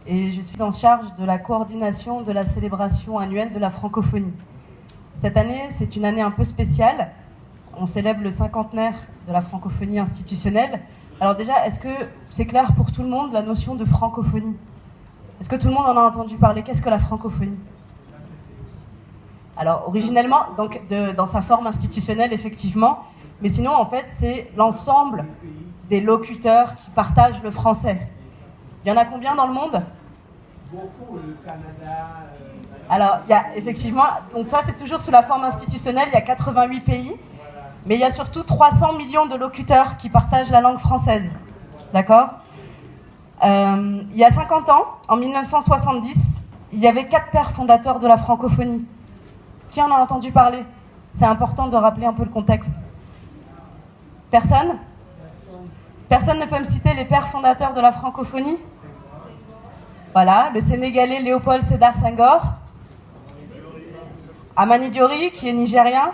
et je suis en charge de la coordination de la célébration annuelle de la francophonie. Cette année, c'est une année un peu spéciale. On célèbre le cinquantenaire de la francophonie institutionnelle. Alors déjà, est-ce que c'est clair pour tout le monde la notion de francophonie? Est-ce que tout le monde en a entendu parler? Qu'est-ce que la francophonie? Alors, originellement, donc, dans sa forme institutionnelle, effectivement, mais sinon, en fait, c'est l'ensemble des locuteurs qui partagent le français. Il y en a combien dans le monde? Beaucoup, le Canada. Alors, il y a effectivement, donc ça, c'est toujours sous la forme institutionnelle, il y a 88 pays, mais il y a surtout 300 millions de locuteurs qui partagent la langue française. D'accord? Il y a 50 ans, en 1970, il y avait 4 pères fondateurs de la francophonie. Qui en a entendu parler? C'est important de rappeler un peu le contexte. Personne? Personne ne peut me citer les pères fondateurs de la francophonie? Voilà, le Sénégalais Léopold Sédar Senghor, Amani Diori, qui est nigérien?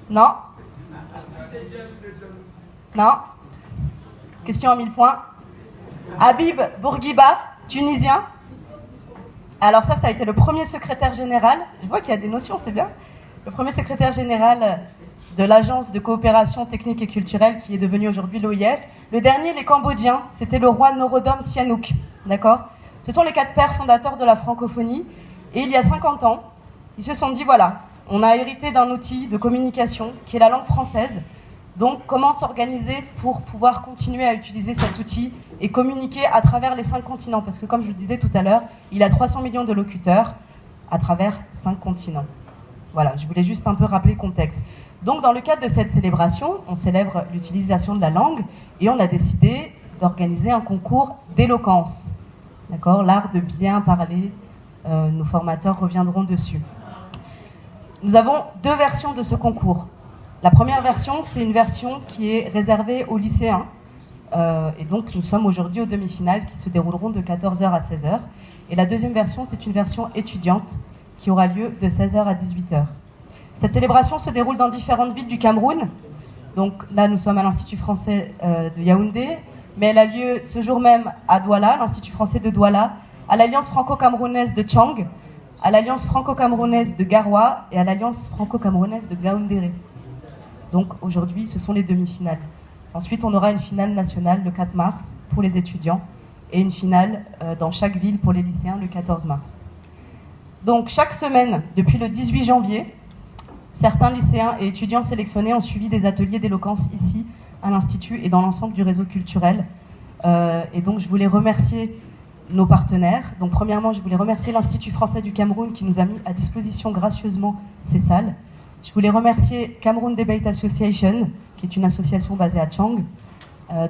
Non? Non? Question à 1000 points. Habib Bourguiba, tunisien. Alors ça a été le premier secrétaire général. Je vois qu'il y a des notions, c'est bien. Le premier secrétaire général de l'Agence de coopération technique et culturelle qui est devenue aujourd'hui l'OIF. Le dernier, les Cambodgiens, c'était le roi Norodom Sihanouk. D'accord? Ce sont les 4 pères fondateurs de la francophonie. Et il y a 50 ans, ils se sont dit, voilà, on a hérité d'un outil de communication qui est la langue française. Donc, comment s'organiser pour pouvoir continuer à utiliser cet outil et communiquer à travers les 5 continents? Parce que, comme je le disais tout à l'heure, il a 300 millions de locuteurs à travers 5 continents. Voilà, je voulais juste un peu rappeler le contexte. Donc, dans le cadre de cette célébration, on célèbre l'utilisation de la langue et on a décidé d'organiser un concours d'éloquence. D'accord? L'art de bien parler, nos formateurs reviendront dessus. Nous avons 2 versions de ce concours. La première version, c'est une version qui est réservée aux lycéens. Et donc, nous sommes aujourd'hui aux demi-finales qui se dérouleront de 14h à 16h. Et la deuxième version, c'est une version étudiante qui aura lieu de 16h à 18h. Cette célébration se déroule dans différentes villes du Cameroun. Donc là, nous sommes à l'Institut français de Yaoundé, mais elle a lieu ce jour même à Douala, l'Institut français de Douala, à l'Alliance franco-camerounaise de Tchang, à l'Alliance franco-camerounaise de Garoua et à l'Alliance franco-camerounaise de Gaoundéré. Donc aujourd'hui, ce sont les demi-finales. Ensuite, on aura une finale nationale le 4 mars pour les étudiants et une finale dans chaque ville pour les lycéens le 14 mars. Donc chaque semaine, depuis le 18 janvier, certains lycéens et étudiants sélectionnés ont suivi des ateliers d'éloquence ici à l'Institut et dans l'ensemble du réseau culturel. Et donc je voulais remercier nos partenaires. Donc premièrement, je voulais remercier l'Institut français du Cameroun qui nous a mis à disposition gracieusement ces salles. Je voulais remercier Cameroun Debate Association, qui est une association basée à Tchang,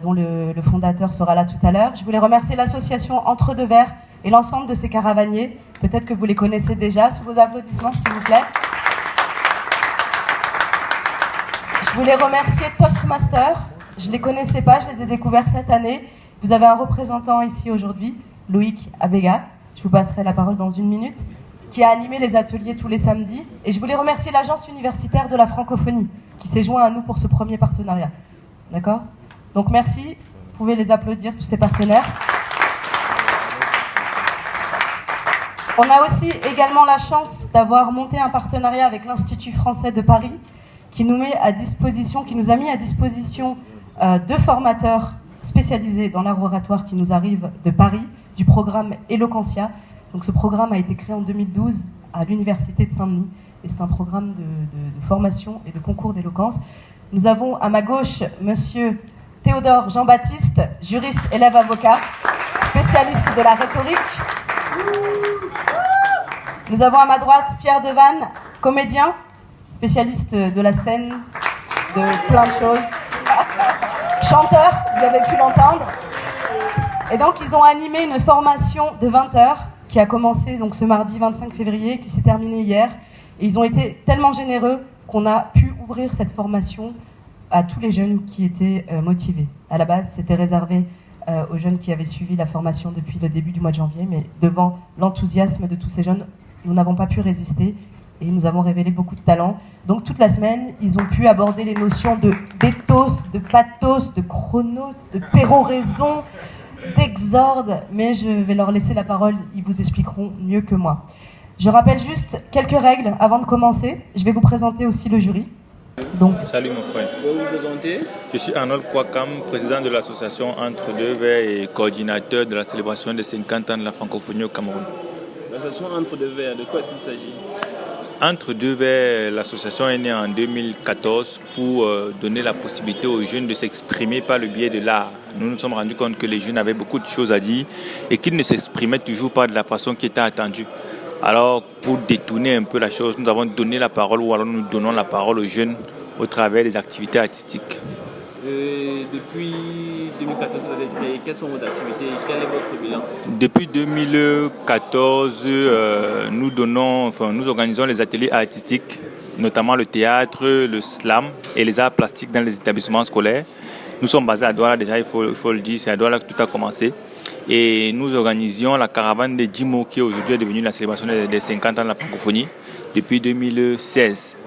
dont le fondateur sera là tout à l'heure. Je voulais remercier l'association Entre Deux Verres et l'ensemble de ces caravaniers. Peut-être que vous les connaissez déjà. Sous vos applaudissements, s'il vous plaît. Je voulais remercier Toastmaster. Je ne les connaissais pas, je les ai découverts cette année. Vous avez un représentant ici aujourd'hui, Loïc Abega. Je vous passerai la parole dans une minute, qui a animé les ateliers tous les samedis. Et je voulais remercier l'Agence universitaire de la francophonie, qui s'est joint à nous pour ce premier partenariat. D'accord? Donc merci, vous pouvez les applaudir, tous ces partenaires. On a aussi également la chance d'avoir monté un partenariat avec l'Institut français de Paris, qui nous met à disposition, qui nous a mis à disposition 2 formateurs spécialisés dans l'art oratoire qui nous arrivent de Paris, du programme Eloquentia. Donc ce programme a été créé en 2012 à l'Université de Saint-Denis et c'est un programme de formation et de concours d'éloquence. Nous avons à ma gauche monsieur Théodore Jean-Baptiste, juriste, élève avocat, spécialiste de la rhétorique. Nous avons à ma droite Pierre Devanne, comédien, spécialiste de la scène, de plein de choses. Chanteur, vous avez pu l'entendre. Et donc ils ont animé une formation de 20 heures qui a commencé donc ce mardi 25 février, qui s'est terminée hier. Et ils ont été tellement généreux qu'on a pu ouvrir cette formation à tous les jeunes qui étaient motivés. À la base, c'était réservé aux jeunes qui avaient suivi la formation depuis le début du mois de janvier, mais devant l'enthousiasme de tous ces jeunes, nous n'avons pas pu résister et nous avons révélé beaucoup de talent. Donc toute la semaine, ils ont pu aborder les notions de d'éthos, de pathos, de chronos, de péroraison, d'exorde, mais je vais leur laisser la parole, ils vous expliqueront mieux que moi. Je rappelle juste quelques règles avant de commencer. Je vais vous présenter aussi le jury. Donc, salut mon frère. Vous vous présentez? Je suis Arnold Kwakam, président de l'association Entre Deux Vers et coordinateur de la célébration des 50 ans de la francophonie au Cameroun. L'association Entre Deux Vers, de quoi est-ce qu'il s'agit? Entre Deux Vers, l'association est née en 2014 pour donner la possibilité aux jeunes de s'exprimer par le biais de l'art. Nous nous sommes rendus compte que les jeunes avaient beaucoup de choses à dire et qu'ils ne s'exprimaient toujours pas de la façon qui était attendue. Alors, pour détourner un peu la chose, nous avons donné la parole, ou alors nous donnons la parole aux jeunes au travers des activités artistiques. Depuis 2014, vous avez créé. Quelles sont vos activités? Quel est votre bilan? Depuis 2014, nous organisons les ateliers artistiques, notamment le théâtre, le slam et les arts plastiques dans les établissements scolaires. Nous sommes basés à Douala déjà, il faut le dire, c'est à Douala que tout a commencé. Et nous organisions la caravane des Djimo qui aujourd'hui est devenue la célébration des 50 ans de la francophonie depuis 2016.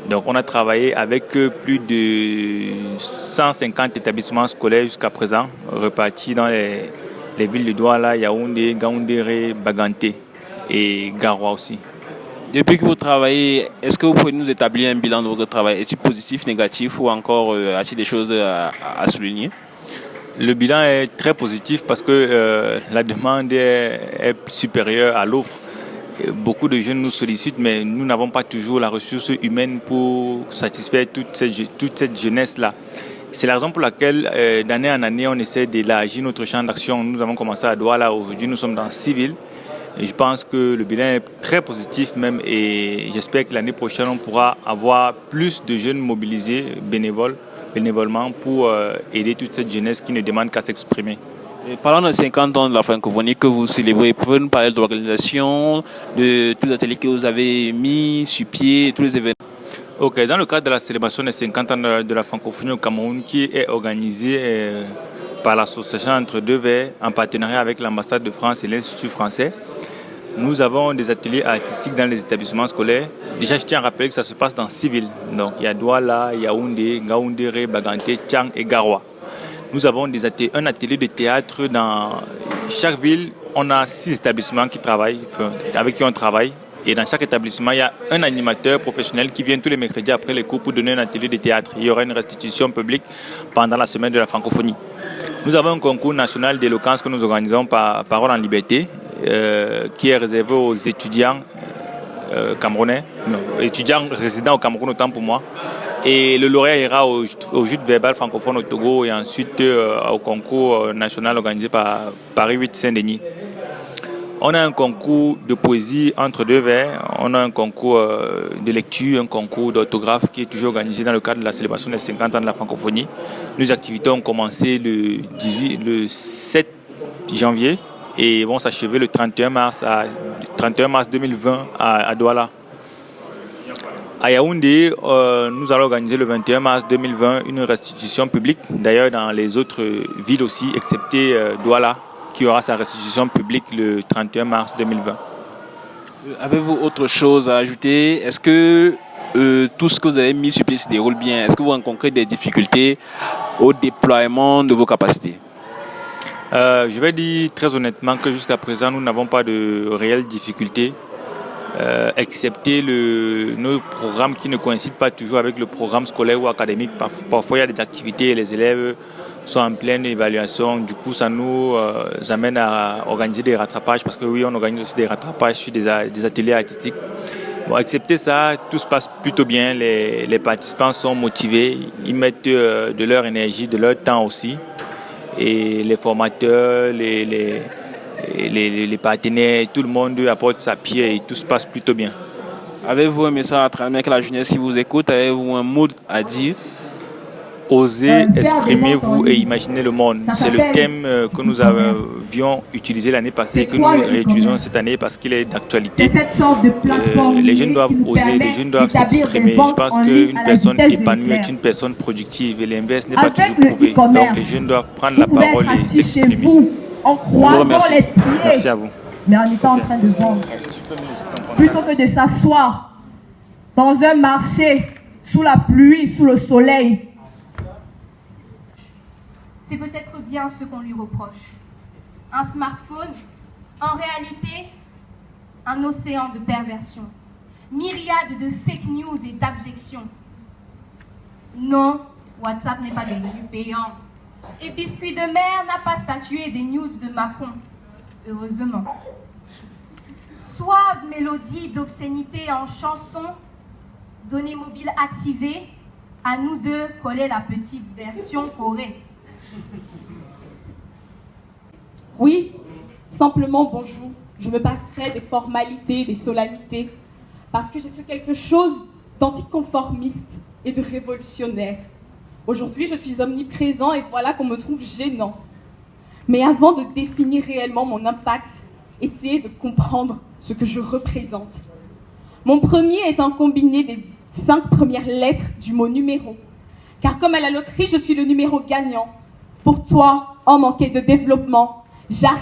Donc on a travaillé avec plus de 150 établissements scolaires jusqu'à présent, repartis dans les villes de Douala, Yaoundé, Gaoundéré, Baganté et Garoua aussi. Depuis que vous travaillez, est-ce que vous pouvez nous établir un bilan de votre travail? Est-il positif, négatif ou encore a-t-il des choses à souligner? Le bilan est très positif parce que la demande est supérieure à l'offre. Beaucoup de jeunes nous sollicitent, mais nous n'avons pas toujours la ressource humaine pour satisfaire toute cette jeunesse-là. C'est la raison pour laquelle, d'année en année, on essaie d'élargir notre champ d'action. Nous avons commencé à Douala, aujourd'hui nous sommes dans 6 villes. Et je pense que le bilan est très positif même, et j'espère que l'année prochaine, on pourra avoir plus de jeunes mobilisés bénévolement pour aider toute cette jeunesse qui ne demande qu'à s'exprimer. Parlant de 50 ans de la francophonie que vous célébrez, pouvez-vous nous parler de l'organisation, de tous les ateliers que vous avez mis sur pied, tous les événements? Ok, dans le cadre de la célébration des 50 ans de la francophonie au Cameroun, qui est organisée par l'association Entre Deux Vers, en partenariat avec l'ambassade de France et l'Institut français, nous avons des ateliers artistiques dans les établissements scolaires. Déjà, je tiens à rappeler que ça se passe dans 6 villes. Donc, il y a Douala, Yaoundé, Gaoundéré, Baganté, Tchang et Garoua. Nous avons un atelier de théâtre dans chaque ville. On a 6 établissements avec qui on travaille. Et dans chaque établissement, il y a un animateur professionnel qui vient tous les mercredis après les cours pour donner un atelier de théâtre. Il y aura une restitution publique pendant la semaine de la francophonie. Nous avons un concours national d'éloquence que nous organisons par Parole en Liberté, qui est réservé aux étudiants camerounais, étudiants résidant au Cameroun, autant pour moi. Et le lauréat ira au Joutes verbal francophone au Togo et ensuite au concours national organisé par Paris 8 Saint-Denis. On a un concours de poésie Entre Deux Vers, on a un concours de lecture, un concours d'orthographe qui est toujours organisé dans le cadre de la célébration des 50 ans de la francophonie. Nos activités ont commencé le 7 janvier et vont s'achever le 31 mars 2020 à Douala. À Yaoundé, nous allons organiser le 21 mars 2020 une restitution publique, d'ailleurs dans les autres villes aussi, excepté Douala, qui aura sa restitution publique le 31 mars 2020. Avez-vous autre chose à ajouter? Est-ce que tout ce que vous avez mis sur pied se déroule bien? Est-ce que vous rencontrez des difficultés au déploiement de vos capacités? Je vais dire très honnêtement que jusqu'à présent, nous n'avons pas de réelles difficultés, excepté nos programmes qui ne coïncident pas toujours avec le programme scolaire ou académique. Parfois, il y a des activités et les élèves sont en pleine évaluation. Du coup, ça nous amène à organiser des rattrapages, parce que oui, on organise aussi des rattrapages sur des ateliers artistiques. Bon, excepté ça, tout se passe plutôt bien. Les participants sont motivés, ils mettent de leur énergie, de leur temps aussi. Et les formateurs, les partenaires, tout le monde apporte sa pierre et tout se passe plutôt bien. Avez-vous un message à transmettre à la jeunesse qui vous écoute? Avez-vous un mot à dire? Osez, exprimez-vous et imaginez le monde. C'est le thème que nous avions utilisé l'année passée et que nous réutilisons cette année parce qu'il est d'actualité. Les jeunes doivent oser, les jeunes doivent s'exprimer. Je pense qu'une personne épanouie est une personne productive et l'inverse n'est pas toujours prouvé. Donc les jeunes doivent prendre la parole et s'exprimer. En croisant les pieds, merci à vous. Mais en étant en train de vendre. Plutôt que de s'asseoir dans un marché, sous la pluie, sous le soleil. C'est peut-être bien ce qu'on lui reproche. un smartphone, en réalité, un océan de perversion, myriade de fake news et d'abjections. Non, WhatsApp n'est pas devenu payant. Et Biscuit de mer n'a pas statué des news de Macron. Heureusement. Suave mélodie d'obscénité en chanson, données mobiles activées, à nous deux coller la petite version Corée. Oui, simplement bonjour. Je me passerai des formalités, des solennités, parce que je suis quelque chose d'anticonformiste et de révolutionnaire. Aujourd'hui, je suis omniprésent et voilà qu'on me trouve gênant. Mais avant de définir réellement mon impact, essayez de comprendre ce que je représente. Mon premier est un combiné des 5 premières lettres du mot numéro. Car comme à la loterie, je suis le numéro gagnant. Pour toi, homme en quête de développement, j'arrive.